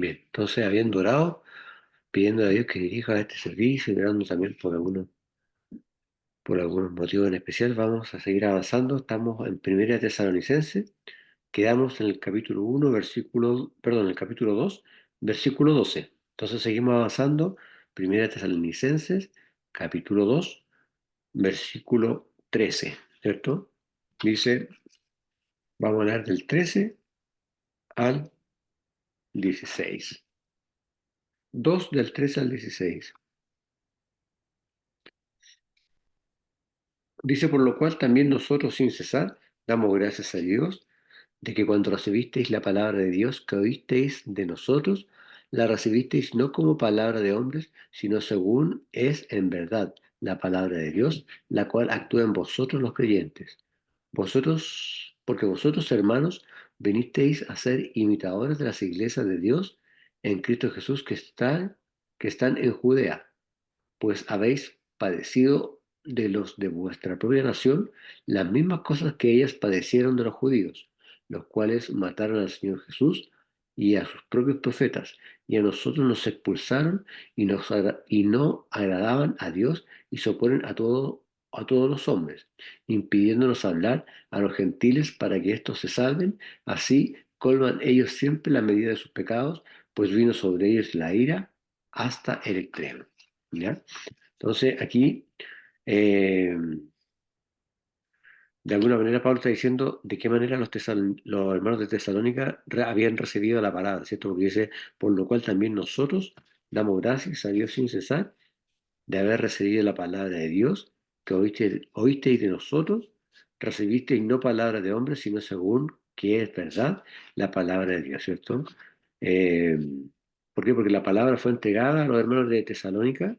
Bien, entonces habiendo orado, pidiendo a Dios que dirija este servicio y orando también por algunos motivos en especial, vamos a seguir avanzando. Estamos en Primera de Tesalonicenses, quedamos en el capítulo 1, versículo, perdón, en el capítulo 2, versículo 12. Entonces seguimos avanzando, Primera de Tesalonicenses, capítulo 2, versículo 13, ¿cierto? Dice, vamos a hablar del 13 al 16. 2 del 13 al 16. Dice, por lo cual también nosotros sin cesar damos gracias a Dios de que cuando recibisteis la palabra de Dios que oísteis de nosotros, la recibisteis no como palabra de hombres, sino según es en verdad la palabra de Dios, la cual actúa en vosotros los creyentes. Vosotros, porque vosotros, hermanos, vinisteis a ser imitadores de las iglesias de Dios en Cristo Jesús que están en Judea, pues habéis padecido de los de vuestra propia nación las mismas cosas que ellas padecieron de los judíos, los cuales mataron al Señor Jesús y a sus propios profetas, y a nosotros nos expulsaron y no agradaban a Dios y se oponen a todos los hombres, impidiéndonos hablar a los gentiles para que éstos se salven. Así colman ellos siempre la medida de sus pecados, pues vino sobre ellos la ira hasta el extremo. ¿Ya? Entonces, aquí, eh, de alguna manera, Pablo está diciendo de qué manera los hermanos de Tesalónica habían recibido la palabra, ¿cierto? Porque dice, por lo cual también nosotros damos gracias a Dios sin cesar de haber recibido la palabra de Dios, que oísteis de nosotros, recibisteis no palabra de hombres, sino según que es verdad la palabra de Dios, ¿cierto? Eh, ¿Por qué? Porque la palabra fue entregada a los hermanos de Tesalónica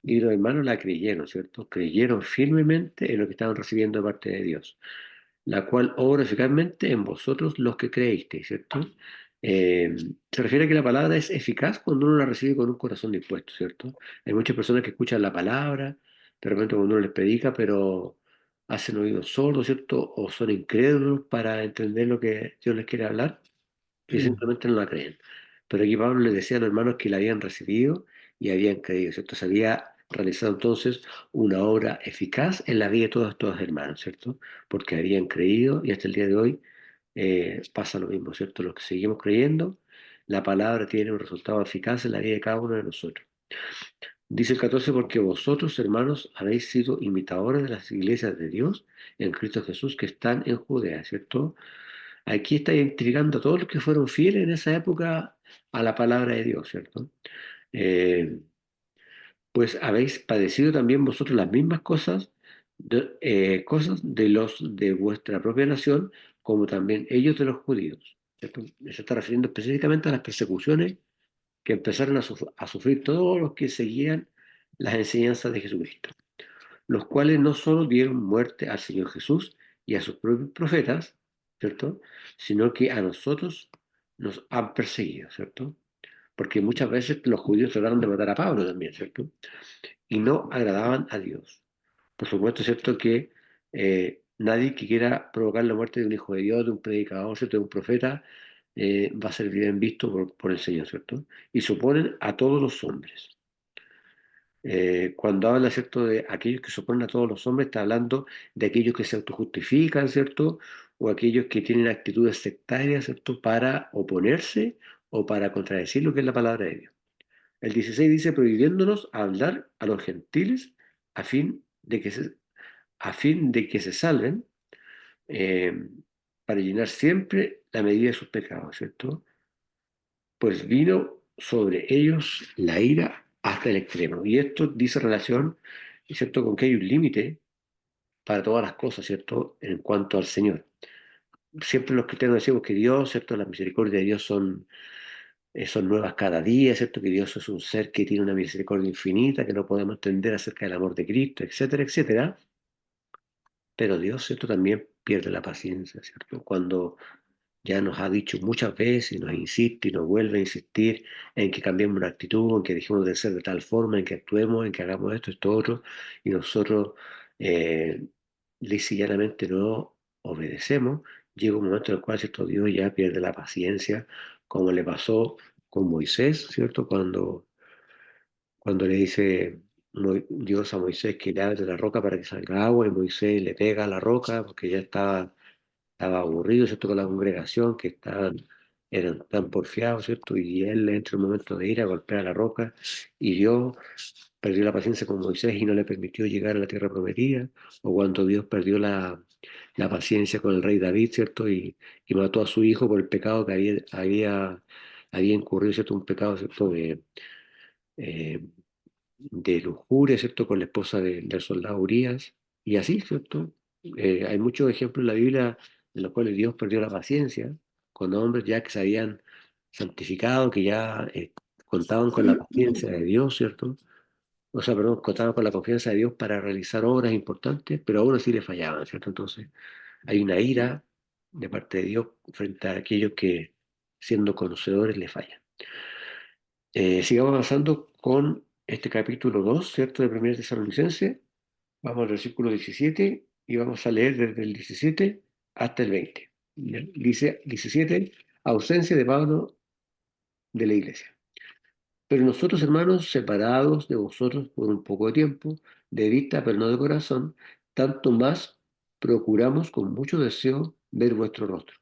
y los hermanos la creyeron, ¿cierto? Creyeron firmemente en lo que estaban recibiendo de parte de Dios, la cual obra eficazmente en vosotros los que creísteis, ¿cierto? Eh, Se refiere a que la palabra es eficaz cuando uno la recibe con un corazón dispuesto, ¿cierto? Hay muchas personas que escuchan la palabra, de repente cuando uno les predica, pero hacen oídos sordos, ¿cierto? O son incrédulos para entender lo que Dios les quiere hablar y simplemente no la creen. Pero aquí Pablo les decía a los hermanos que la habían recibido y habían creído, ¿cierto? Se había realizado entonces una obra eficaz en la vida de todos estos hermanos, ¿cierto? Porque habían creído y hasta el día de hoy pasa lo mismo, ¿cierto? Los que seguimos creyendo, la palabra tiene un resultado eficaz en la vida de cada uno de nosotros. Dice el 14, porque vosotros, hermanos, habéis sido imitadores de las iglesias de Dios en Cristo Jesús que están en Judea, ¿cierto? Aquí está intrigando a todos los que fueron fieles en esa época a la palabra de Dios, ¿cierto? Eh, pues habéis padecido también vosotros las mismas cosas de los de vuestra propia nación, como también ellos de los judíos, ¿cierto? Se está refiriendo específicamente a las persecuciones que empezaron a sufrir todos los que seguían las enseñanzas de Jesucristo, los cuales no solo dieron muerte al Señor Jesús y a sus propios profetas, ¿cierto? Sino que a nosotros nos han perseguido, ¿cierto? Porque muchas veces los judíos trataron de matar a Pablo también, ¿cierto? Y no agradaban a Dios. Por supuesto, ¿cierto? Que nadie que quiera provocar la muerte de un hijo de Dios, de un predicador, ¿cierto? De un profeta, va a ser bien visto por el Señor, ¿cierto? Y suponen a todos los hombres. Cuando habla, ¿cierto?, de aquellos que se oponen a todos los hombres, está hablando de aquellos que se autojustifican, ¿cierto? O aquellos que tienen actitudes sectarias, ¿cierto?, para oponerse o para contradecir lo que es la palabra de Dios. El 16 dice, prohibiéndonos hablar a los gentiles a fin de que se salven, eh, para llenar siempre la medida de sus pecados, ¿cierto? Pues vino sobre ellos la ira hasta el extremo. Y esto dice relación, ¿cierto?, con que hay un límite para todas las cosas, ¿cierto?, en cuanto al Señor. Siempre los cristianos decimos que Dios, ¿cierto?, las misericordias de Dios son nuevas cada día, ¿cierto?, que Dios es un ser que tiene una misericordia infinita, que no podemos entender acerca del amor de Cristo, etcétera, etcétera. Pero Dios, ¿cierto?, también pierde la paciencia, ¿cierto? Cuando ya nos ha dicho muchas veces y nos insiste y nos vuelve a insistir en que cambiemos una actitud, en que dejemos de ser de tal forma, en que actuemos, en que hagamos esto otro, y nosotros lisa y llanamente no obedecemos. Llega un momento en el cual, ¿cierto?, Dios ya pierde la paciencia, como le pasó con Moisés, ¿cierto? Cuando le dice Dios a Moisés que le abre la roca para que salga agua y Moisés le pega a la roca porque ya estaba aburrido, ¿cierto? Con la congregación que eran tan porfiados, ¿cierto? Y él entra en un momento de ira, golpea la roca y Dios perdió la paciencia con Moisés y no le permitió llegar a la tierra prometida, o cuando Dios perdió la paciencia con el rey David, ¿cierto? Y mató a su hijo por el pecado que había incurrido, ¿cierto? Un pecado, ¿cierto? Eh, de lujuria, ¿cierto? Con la esposa del soldado Urias, y así, ¿cierto? Hay muchos ejemplos en la Biblia en los cuales Dios perdió la paciencia con hombres ya que se habían santificado, que ya contaban con la paciencia de Dios, ¿cierto? O sea, perdón, contaban con la confianza de Dios para realizar obras importantes, pero aún así le fallaban, ¿cierto? Entonces, hay una ira de parte de Dios frente a aquellos que, siendo conocedores, le fallan. Sigamos avanzando con este capítulo 2, ¿cierto? De 1 Tesalonicense. Vamos al versículo 17 y vamos a leer desde el 17 hasta el 20. ¿Ya? Dice 17, ausencia de Pablo de la iglesia. Pero nosotros, hermanos, separados de vosotros por un poco de tiempo, de vista pero no de corazón, tanto más procuramos con mucho deseo ver vuestro rostro,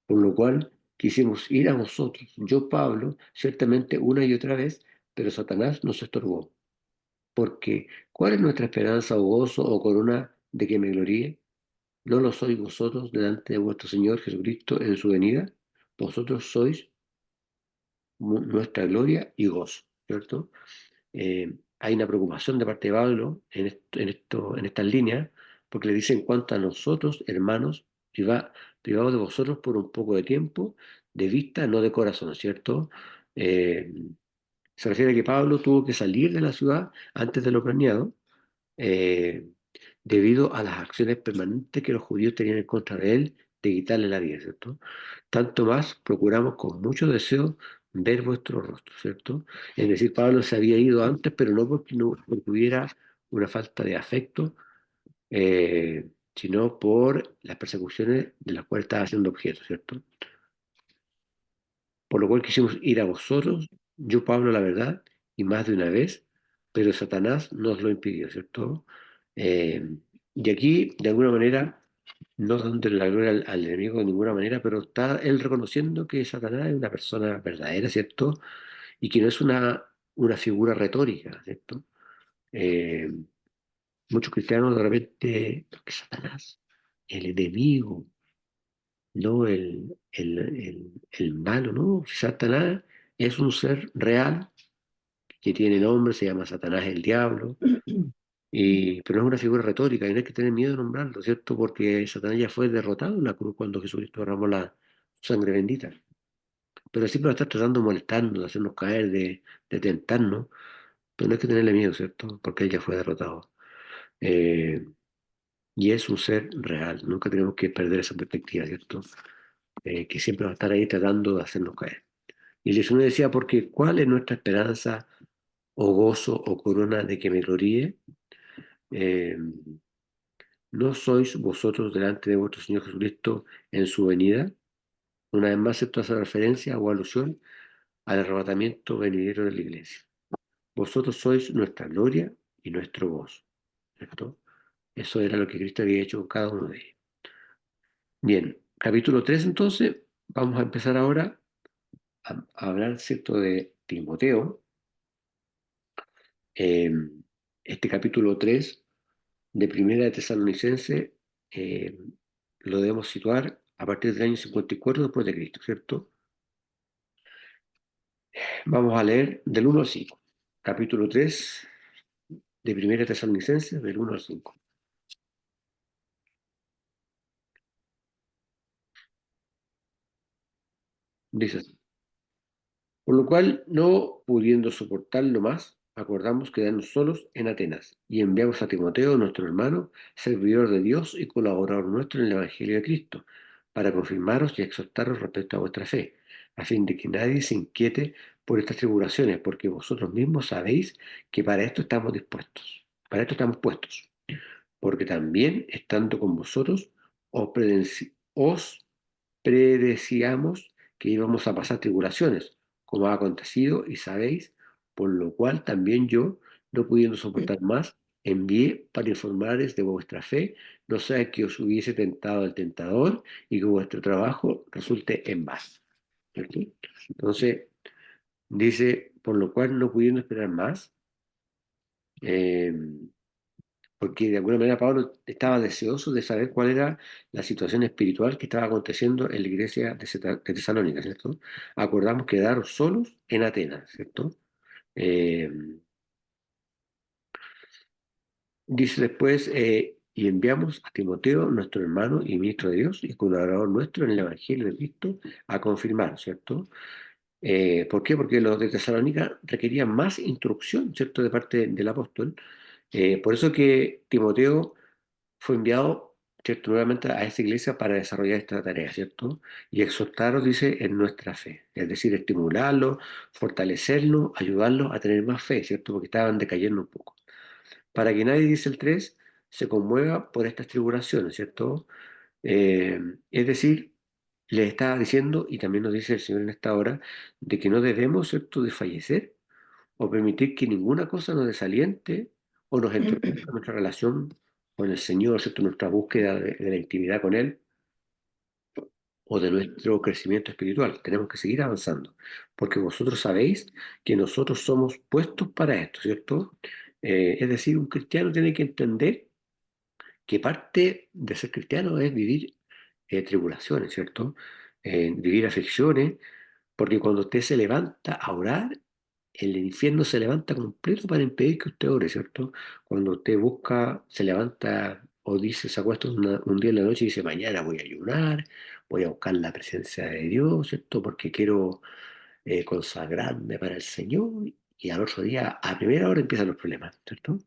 por lo cual quisimos ir a vosotros, yo, Pablo, ciertamente una y otra vez, pero Satanás nos estorbó. Porque, ¿cuál es nuestra esperanza o gozo o corona de que me gloríe? ¿No lo sois vosotros delante de vuestro Señor Jesucristo en su venida? Vosotros sois nuestra gloria y gozo, ¿cierto? Hay una preocupación de parte de Pablo en estas líneas, porque le dice en cuanto a nosotros, hermanos, privados de vosotros por un poco de tiempo, de vista, no de corazón, ¿cierto? Eh, Se refiere a que Pablo tuvo que salir de la ciudad antes de lo planeado, eh, debido a las acciones permanentes que los judíos tenían en contra de él, de quitarle la vida, ¿cierto? Tanto más procuramos con mucho deseo ver vuestro rostro, ¿cierto? Es decir, Pablo se había ido antes, pero no porque hubiera una falta de afecto, sino por las persecuciones de las cuales estaba siendo objeto, ¿cierto? Por lo cual quisimos ir a vosotros, yo Pablo, la verdad, y más de una vez, pero Satanás nos lo impidió, ¿cierto? Eh, y aquí, de alguna manera, no dándole la gloria al enemigo de ninguna manera, pero está él reconociendo que Satanás es una persona verdadera, ¿cierto? Y que no es una figura retórica, ¿cierto? Eh, Muchos cristianos de repente, que Satanás, el enemigo, no el malo, ¿no? Satanás es un ser real que tiene nombre, se llama Satanás el diablo, pero no es una figura retórica y no hay que tener miedo de nombrarlo, ¿cierto? Porque Satanás ya fue derrotado en la cruz cuando Jesucristo derramó la sangre bendita. Pero siempre va a estar tratando de molestarnos, de hacernos caer, de tentarnos, pero no hay que tenerle miedo, ¿cierto? Porque él ya fue derrotado. Eh, y es un ser real, nunca tenemos que perder esa perspectiva, ¿cierto? Que siempre va a estar ahí tratando de hacernos caer. Y el 19 decía, porque ¿cuál es nuestra esperanza o gozo o corona de que me gloríe? Eh, ¿No sois vosotros delante de vuestro Señor Jesucristo en su venida? Una vez más, esto hace referencia o alusión al arrebatamiento venidero de la iglesia. Vosotros sois nuestra gloria y nuestro gozo, ¿cierto? Eso era lo que Cristo había hecho con cada uno de ellos. Bien, capítulo 3 entonces, vamos a empezar ahora a hablar, ¿cierto?, de Timoteo. Eh, este capítulo 3 de Primera de Tesalonicense eh, lo debemos situar a partir del año 54 después de Cristo, ¿cierto? Vamos a leer del 1 al 5. Capítulo 3 de Primera de Tesalonicense, del 1 al 5. Dice así. Por lo cual, no pudiendo soportarlo más, acordamos quedarnos solos en Atenas y enviamos a Timoteo, nuestro hermano, servidor de Dios y colaborador nuestro en el Evangelio de Cristo, para confirmaros y exhortaros respecto a vuestra fe, a fin de que nadie se inquiete por estas tribulaciones, porque vosotros mismos sabéis que para esto estamos dispuestos, para esto estamos puestos, porque también, estando con vosotros, os predecíamos que íbamos a pasar tribulaciones, como ha acontecido y sabéis, por lo cual también yo, no pudiendo soportar más, envié para informaros de vuestra fe, no sea que os hubiese tentado el tentador y que vuestro trabajo resulte en vano. ¿Cierto? Entonces, dice, por lo cual no pudiendo esperar más, eh, porque de alguna manera Pablo estaba deseoso de saber cuál era la situación espiritual que estaba aconteciendo en la iglesia de Tesalónica, ¿cierto? Acordamos quedar solos en Atenas, ¿cierto? Eh, Dice después, y enviamos a Timoteo, nuestro hermano y ministro de Dios y colaborador nuestro en el Evangelio de Cristo, a confirmar, ¿cierto? ¿Por qué? Porque los de Tesalónica requerían más instrucción, ¿cierto?, de parte del apóstol. Por eso que Timoteo fue enviado, ¿cierto?, nuevamente a esa iglesia para desarrollar esta tarea, ¿cierto? Y exhortaros, dice, en nuestra fe, es decir, estimularlos, fortalecerlos, ayudarlos a tener más fe, ¿cierto? Porque estaban decayendo un poco. Para que nadie, dice el 3, se conmueva por estas tribulaciones, ¿cierto? Eh, es decir, le está diciendo, y también nos dice el Señor en esta hora, de que no debemos, ¿cierto?, desfallecer o permitir que ninguna cosa nos desaliente o nos entorpezca nuestra relación con el Señor, ¿cierto?, nuestra búsqueda de la intimidad con Él o de nuestro crecimiento espiritual. Tenemos que seguir avanzando, porque vosotros sabéis que nosotros somos puestos para esto, ¿cierto? Es decir, un cristiano tiene que entender que parte de ser cristiano es vivir tribulaciones, ¿cierto? Vivir aflicciones, porque cuando usted se levanta a orar, el infierno se levanta completo para impedir que usted ore, ¿cierto? Cuando usted busca, se levanta o dice, se acuesta un día en la noche y dice, mañana voy a ayunar, voy a buscar la presencia de Dios, ¿cierto? Porque quiero consagrarme para el Señor, y al otro día, a primera hora, empiezan los problemas, ¿cierto?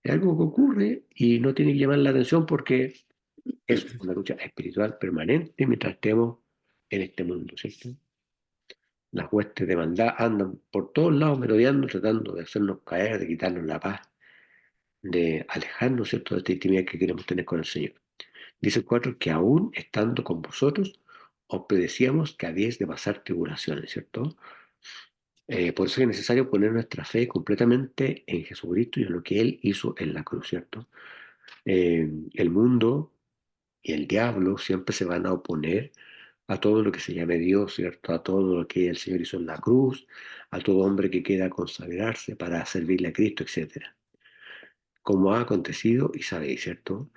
Es algo que ocurre y no tiene que llamar la atención porque es una lucha espiritual permanente mientras estemos en este mundo, ¿cierto? Las huestes de maldad andan por todos lados merodeando, tratando de hacernos caer, de quitarnos la paz, de alejarnos, ¿cierto?, de esta intimidad que queremos tener con el Señor. Dice el 4 que aún estando con vosotros, os predecíamos que habíais de pasar tribulaciones, ¿cierto? Por eso es necesario poner nuestra fe completamente en Jesucristo y en lo que Él hizo en la cruz, ¿cierto? El mundo y el diablo siempre se van a oponer a todo lo que se llame Dios, ¿cierto? A todo lo que el Señor hizo en la cruz, a todo hombre que quiera consagrarse para servirle a Cristo, etcétera. Como ha acontecido y sabéis, ¿cierto?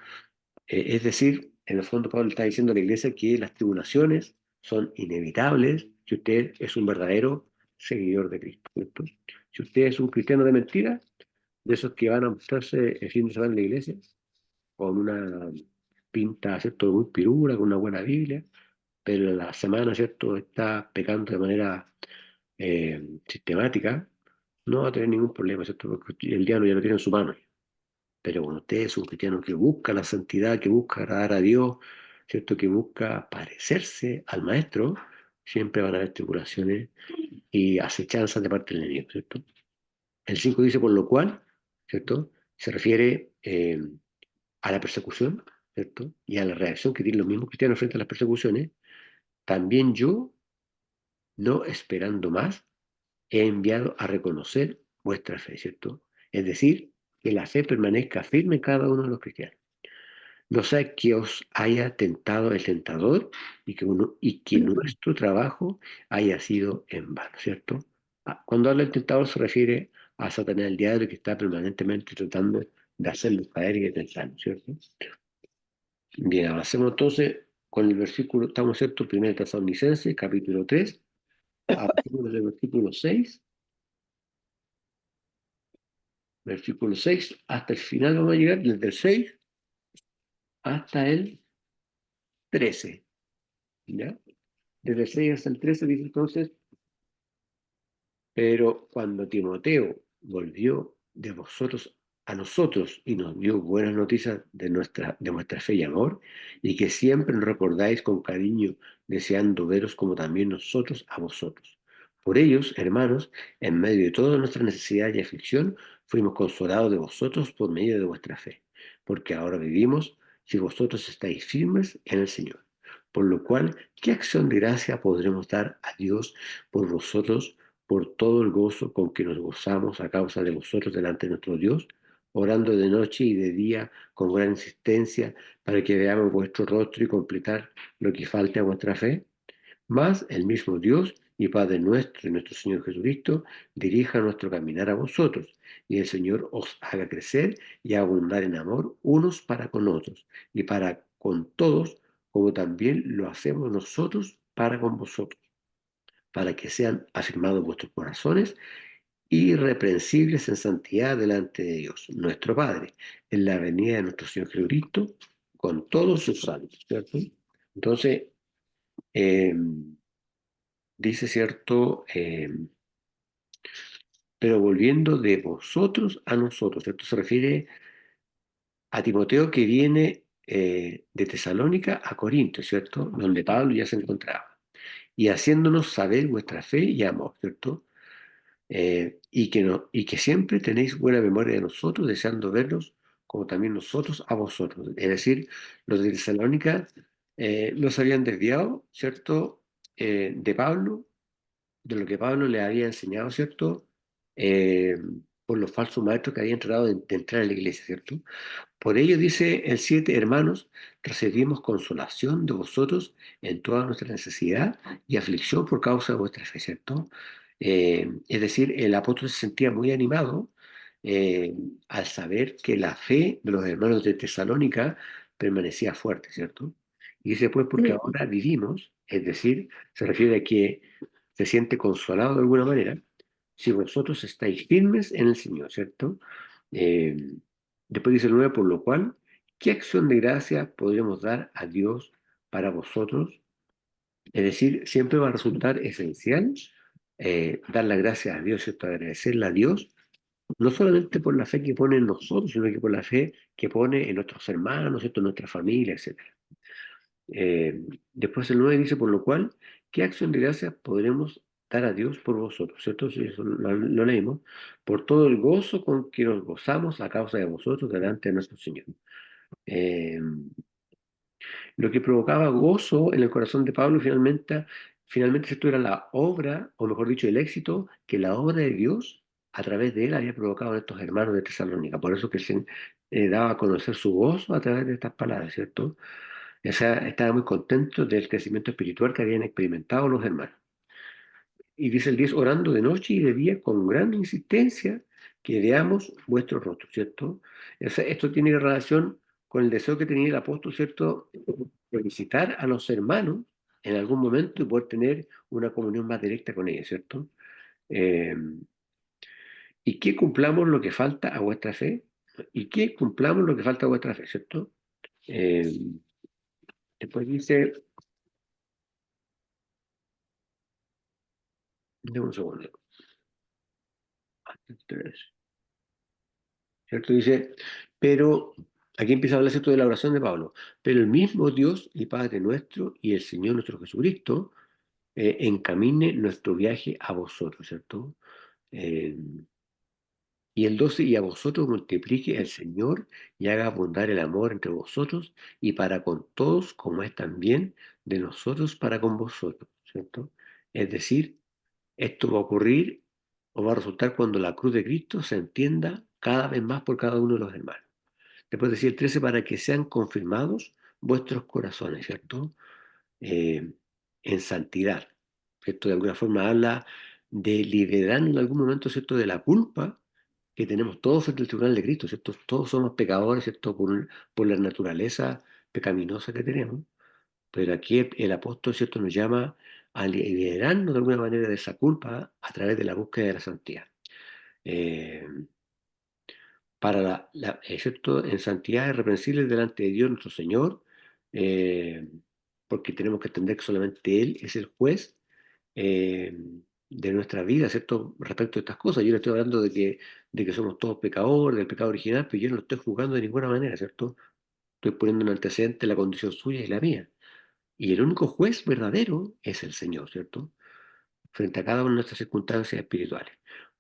Es decir, en el fondo Pablo está diciendo a la iglesia que las tribulaciones son inevitables si usted es un verdadero seguidor de Cristo, ¿cierto? Si usted es un cristiano de mentira, de esos que van a mostrarse el fin de semana en la iglesia, con una pinta, ¿cierto?, muy pirura, con una buena Biblia, pero la semana, ¿cierto?, está pecando de manera sistemática, no va a tener ningún problema, ¿cierto?, porque el diablo ya lo tiene en su mano. Pero cuando usted es un cristiano que busca la santidad, que busca agradar a Dios, ¿cierto?, que busca parecerse al Maestro, siempre van a haber tribulaciones y acechanzas de parte del enemigo, ¿cierto? El 5 dice, por lo cual, ¿cierto?, se refiere a la persecución, ¿cierto?, y a la reacción que tienen los mismos cristianos frente a las persecuciones. También yo, no esperando más, he enviado a reconocer vuestra fe, ¿cierto? Es decir, que la fe permanezca firme en cada uno de los cristianos. No sea que os haya tentado el tentador y que nuestro trabajo haya sido en vano, ¿cierto? Cuando habla del tentador se refiere a Satanás el diablo que está permanentemente tratando de hacerlo caer y de tentarnos, ¿cierto? Bien, avancemos entonces con el versículo, estamos, ¿cierto? 1 Tesalonicenses, capítulo 3, a partir del versículo 6 hasta el final vamos a llegar, desde el 6 hasta el 13, ¿ya? Desde el 6 hasta el 13 dice entonces, pero cuando Timoteo volvió de vosotros a nosotros y nos dio buenas noticias de nuestra fe y amor, y que siempre nos recordáis con cariño, deseando veros como también nosotros a vosotros. Por ellos, hermanos, en medio de toda nuestra necesidad y aflicción, fuimos consolados de vosotros por medio de vuestra fe, porque ahora vivimos si vosotros estáis firmes en el Señor. Por lo cual, ¿qué acción de gracia podremos dar a Dios por vosotros, por todo el gozo con que nos gozamos a causa de vosotros delante de nuestro Dios, orando de noche y de día con gran insistencia para que veamos vuestro rostro y completar lo que falte a vuestra fe? Mas el mismo Dios y Padre nuestro y nuestro Señor Jesucristo dirija nuestro caminar a vosotros, y el Señor os haga crecer y abundar en amor unos para con otros y para con todos, como también lo hacemos nosotros para con vosotros, para que sean afirmados vuestros corazones irreprensibles en santidad delante de Dios, nuestro Padre, en la venida de nuestro Señor Jesucristo, con todos sus santos, ¿cierto? Entonces, eh, dice, ¿cierto? Pero volviendo de vosotros a nosotros. Esto se refiere a Timoteo que viene de Tesalónica a Corinto, ¿cierto? Donde Pablo ya se encontraba. Y haciéndonos saber vuestra fe y amor, ¿cierto? Y que no, y que siempre tenéis buena memoria de nosotros, deseando verlos como también nosotros a vosotros. Es decir, los de Tesalónica no se habían desviado, ¿cierto? De Pablo, de lo que Pablo le había enseñado, ¿cierto? Eh, por los falsos maestros que habían tratado de entrar en la iglesia, ¿cierto? Por ello, dice el 7, hermanos, recibimos consolación de vosotros en toda nuestra necesidad y aflicción por causa de vuestra fe, ¿cierto? Es decir, el apóstol se sentía muy animado eh, al saber que la fe de los hermanos de Tesalónica permanecía fuerte, ¿cierto? Y dice, pues, porque ahora vivimos, es decir, se refiere a que se siente consolado de alguna manera, si vosotros estáis firmes en el Señor, ¿cierto? Eh, Después dice el 9, por lo cual, ¿qué acción de gracia podríamos dar a Dios para vosotros? Es decir, siempre va a resultar esencial dar las gracias a Dios, ¿cierto? Agradecerle a Dios, no solamente por la fe que pone en nosotros, sino que por la fe que pone en nuestros hermanos, ¿cierto? En nuestra familia, etc. Eh, Después el 9 dice, por lo cual, ¿qué acción de gracia podremos dar a Dios por vosotros? ¿Cierto? Si eso lo leímos, por todo el gozo con que nos gozamos a causa de vosotros delante de nuestro Señor. Eh, lo que provocaba gozo en el corazón de Pablo finalmente esto era la obra, o mejor dicho, el éxito que la obra de Dios a través de él había provocado en estos hermanos de Tesalónica. Por eso que se daba a conocer su gozo a través de estas palabras, ¿cierto? O sea, estaba muy contento del crecimiento espiritual que habían experimentado los hermanos. Y dice el 10 orando de noche y de día con gran insistencia que veamos vuestro rostro, ¿cierto? O sea, esto tiene relación con el deseo que tenía el apóstol, ¿cierto? De visitar a los hermanos en algún momento y poder tener una comunión más directa con ellos, ¿cierto? Eh, y que cumplamos lo que falta a vuestra fe, y que cumplamos lo que falta a vuestra fe, ¿cierto? Eh, Después dice, dame un segundo, ¿cierto? Dice, pero aquí empieza a hablar esto de la oración de Pablo, pero el mismo Dios y Padre nuestro y el Señor nuestro Jesucristo encamine nuestro viaje a vosotros, ¿cierto? Eh, y el 12 y a vosotros multiplique el Señor y haga abundar el amor entre vosotros y para con todos, como es también de nosotros para con vosotros, ¿cierto? Es decir, esto va a ocurrir o va a resultar cuando la cruz de Cristo se entienda cada vez más por cada uno de los hermanos. Después decía el 13, para que sean confirmados vuestros corazones, ¿cierto? Eh, en santidad, ¿cierto? De alguna forma habla de liberar en algún momento, ¿cierto? De la culpa que tenemos todos frente al tribunal de Cristo, ¿cierto? Todos somos pecadores, ¿cierto? Por la naturaleza pecaminosa que tenemos. Pero aquí el apóstol, ¿cierto? Nos llama a liberarnos de alguna manera de esa culpa a través de la búsqueda de la santidad. Eh, para excepto en santidad irreprensible delante de Dios nuestro Señor, eh, porque tenemos que entender que solamente Él es el juez eh, de nuestra vida, ¿cierto? Respecto a estas cosas. Yo le estoy hablando de que somos todos pecadores, del pecado original, pero yo no lo estoy juzgando de ninguna manera, ¿cierto? Estoy poniendo en antecedente la condición suya y la mía. Y el único juez verdadero es el Señor, ¿cierto? Frente a cada una de nuestras circunstancias espirituales,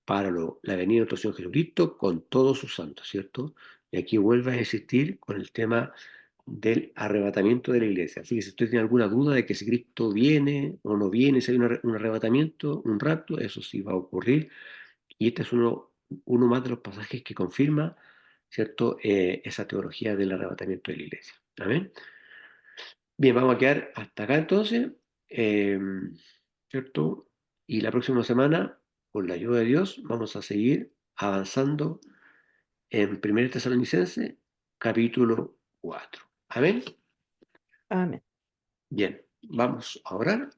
para la venida de nuestro Señor Jesucristo con todos sus santos, ¿cierto? Y aquí vuelve a insistir con el tema del arrebatamiento de la iglesia. Así que si usted tiene alguna duda de que si Cristo viene o no viene, si hay un arrebatamiento, un rapto, eso sí va a ocurrir. Y este es uno más de los pasajes que confirma, ¿cierto? Esa teología del arrebatamiento de la iglesia. Amén. Bien, vamos a quedar hasta acá entonces, eh, ¿cierto? Y la próxima semana, con la ayuda de Dios, vamos a seguir avanzando en 1 Tesalonicense, capítulo 4. Amén. Amén. Bien, vamos a orar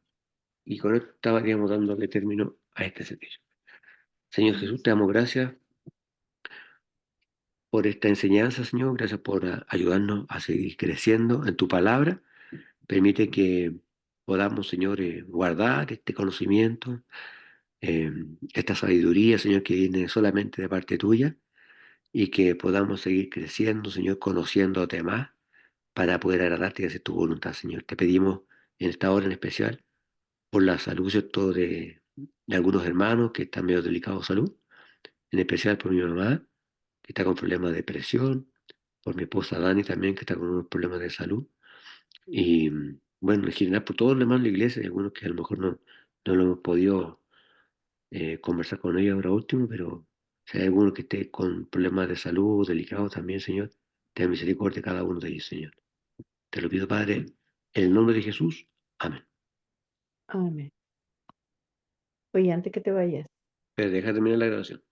y con esto estaríamos dándole término a este servicio. Señor Jesús, te damos gracias por esta enseñanza, Señor. Gracias por ayudarnos a seguir creciendo en tu palabra. Permite que podamos, Señor, guardar este conocimiento, eh, esta sabiduría, Señor, que viene solamente de parte tuya y que podamos seguir creciendo, Señor, conociéndote más para poder agradarte y hacer tu voluntad, Señor. Te pedimos en esta hora en especial por la salud, ¿cierto?, de algunos hermanos que están medio delicados de salud, en especial por mi mamá, que está con problemas de presión, por mi esposa Dani también, que está con unos problemas de salud, y bueno, en general por todos los demás de la iglesia, hay algunos que a lo mejor no lo hemos podido conversar con ellos ahora último, pero si hay alguno que esté con problemas de salud delicados también, Señor, ten misericordia de cada uno de ellos, Señor. Te lo pido, Padre, en el nombre de Jesús. Amén. Amén. Oye, antes que te vayas. Pero deja terminar la grabación.